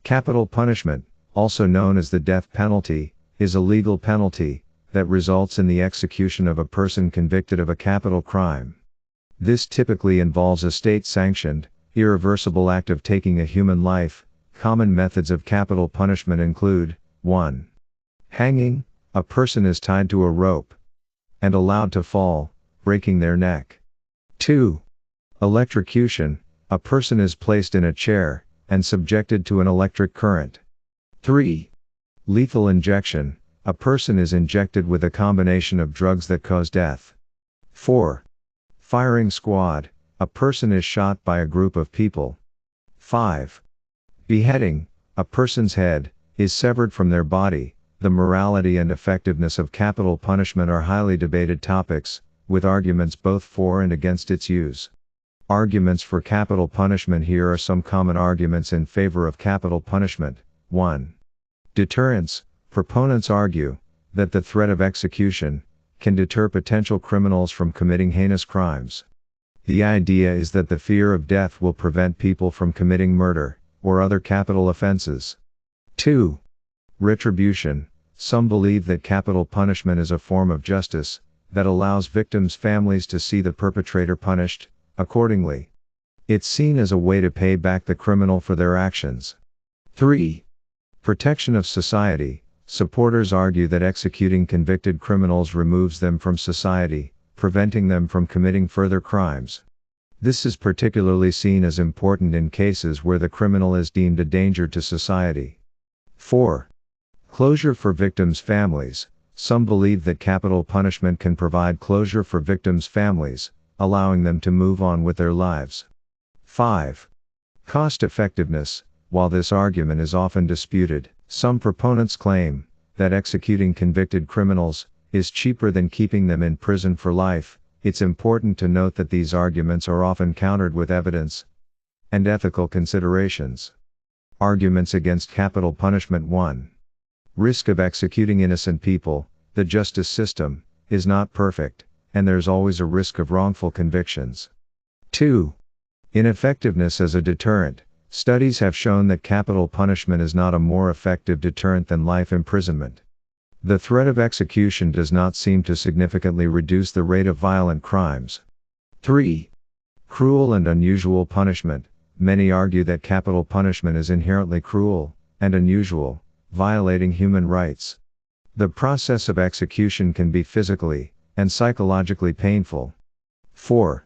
Capital punishment, also known as the death penalty, is a legal penalty that results in the execution of a person convicted of a capital crime. This typically involves a state-sanctioned, irreversible act of taking a human life. Common methods of capital punishment include: 1. Hanging. A person is tied to a rope and allowed to fall, breaking their neck. 2. Electrocution. A person is placed in a chair and subjected to an electric current. 3. Lethal injection. A person is injected with a combination of drugs that cause death. 4. Firing squad. A person is shot by a group of people. 5. Beheading. A person's head is severed from their body. The morality and effectiveness of capital punishment are highly debated topics, with arguments both for and against its use. Arguments for capital punishment. Here are some common arguments in favor of capital punishment. 1. Deterrence. Proponents argue that the threat of execution can deter potential criminals from committing heinous crimes. The idea is that the fear of death will prevent people from committing murder or other capital offenses. 2. Retribution. Some believe that capital punishment is a form of justice that allows victims' families to see the perpetrator punished accordingly. It's seen as a way to pay back the criminal for their actions. 3. Protection of society. Supporters argue that executing convicted criminals removes them from society, preventing them from committing further crimes. This is particularly seen as important in cases where the criminal is deemed a danger to society. 4. Closure for victims' families. Some believe that capital punishment can provide closure for victims' families, allowing them to move on with their lives. 5. Cost effectiveness. While this argument is often disputed, some proponents claim that executing convicted criminals is cheaper than keeping them in prison for life. It's important to note that these arguments are often countered with evidence and ethical considerations. Arguments against capital punishment. 1. Risk of executing innocent people. The justice system is not perfect, and there's always a risk of wrongful convictions. 2. Ineffectiveness as a deterrent. Studies have shown that capital punishment is not a more effective deterrent than life imprisonment. The threat of execution does not seem to significantly reduce the rate of violent crimes. 3. Cruel and unusual punishment. Many argue that capital punishment is inherently cruel and unusual, violating human rights. The process of execution can be physically and psychologically painful. 4.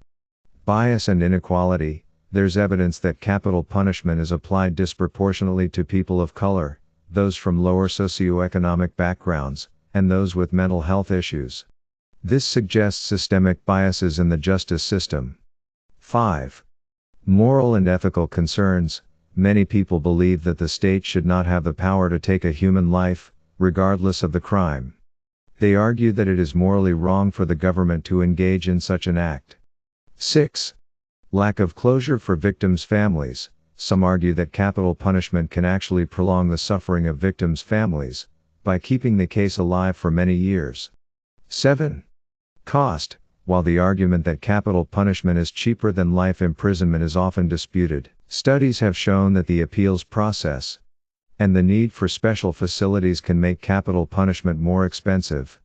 Bias and inequality. There's evidence that capital punishment is applied disproportionately to people of color, those from lower socioeconomic backgrounds, and those with mental health issues. This suggests systemic biases in the justice system. 5. Moral and ethical concerns. Many people believe that the state should not have the power to take a human life, regardless of the crime. They argue that it is morally wrong for the government to engage in such an act. 6. Lack of closure for victims' families. Some argue that capital punishment can actually prolong the suffering of victims' families by keeping the case alive for many years. 7. Cost. While the argument that capital punishment is cheaper than life imprisonment is often disputed, studies have shown that the appeals process and the need for special facilities can make capital punishment more expensive.